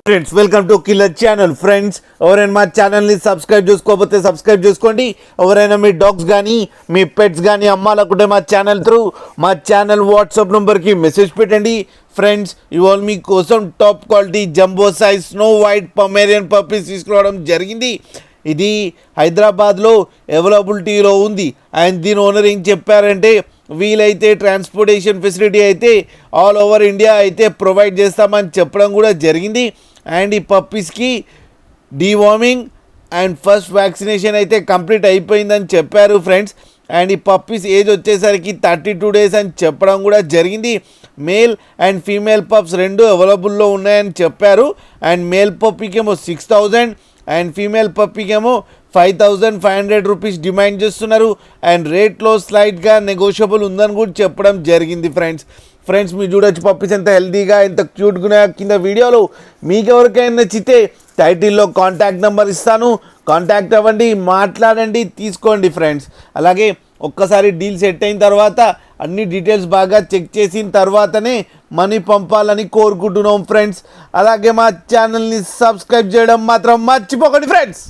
Friends welcome to killer channel. Friends ఎవరైనా మా ఛానల్ని సబ్స్క్రైబ్ చేసుకోకపోతే సబ్స్క్రైబ్ చేసుకోండి. ఎవరైనా మీ డాగ్స్ కానీ మీ పెట్స్ కానీ అమ్మాలనుకుంటే మా ఛానల్ త్రూ మా ఛానల్ వాట్సాప్ నెంబర్కి మెసేజ్ పెట్టండి. ఫ్రెండ్స్ ఇవాళ మీకోసం top quality jumbo size snow white Pomeranian puppies తీసుకురావడం జరిగింది. ఇది హైదరాబాద్లో అవైలబిలిటీలో ఉంది. అండ్ దీని ఓనర్ ఏం చెప్పారంటే వీలైతే ట్రాన్స్పోర్టేషన్ ఫెసిలిటీ అయితే ఆల్ ఓవర్ ఇండియా అయితే ప్రొవైడ్ చేస్తామని చెప్పడం కూడా జరిగింది. అండ్ ఈ పప్పీస్కి డీవార్మింగ్ అండ్ ఫస్ట్ వ్యాక్సినేషన్ అయితే కంప్లీట్ అయిపోయిందని చెప్పారు ఫ్రెండ్స్. అండ్ ఈ పప్పీస్ ఏజ్ వచ్చేసరికి 32 days అని చెప్పడం కూడా జరిగింది. మేల్ అండ్ ఫీమేల్ పప్స్ రెండు అవైలబుల్లో ఉన్నాయని చెప్పారు. అండ్ మేల్ పప్పీకేమో 6,000 అండ్ ఫీమేల్ పప్పీకేమో 5,500 రూపీస్ డిమాండ్ చేస్తున్నారు. అండ్ రేట్లో స్లైడ్గా నెగోషియబుల్ ఉందని కూడా చెప్పడం జరిగింది ఫ్రెండ్స్ మీరు చూడొచ్చు పప్పీస్ ఎంత హెల్తీగా ఎంత క్యూట్గా కింద వీడియోలో. మీకు ఎవరికైనా నచ్చితే టైటిల్లో కాంటాక్ట్ నెంబర్ ఇస్తాను, కాంటాక్ట్ అవ్వండి, మాట్లాడండి, తీసుకోండి ఫ్రెండ్స్. అలాగే ఒక్కసారి డీల్ సెట్ అయిన తర్వాత అన్ని డీటెయిల్స్ బాగా చెక్ చేసిన తర్వాతనే మనీ పంపాలని కోరుకుంటున్నాం ఫ్రెండ్స్. అలాగే మా ఛానల్ని సబ్స్క్రైబ్ చేయడం మాత్రం మర్చిపోకండి ఫ్రెండ్స్.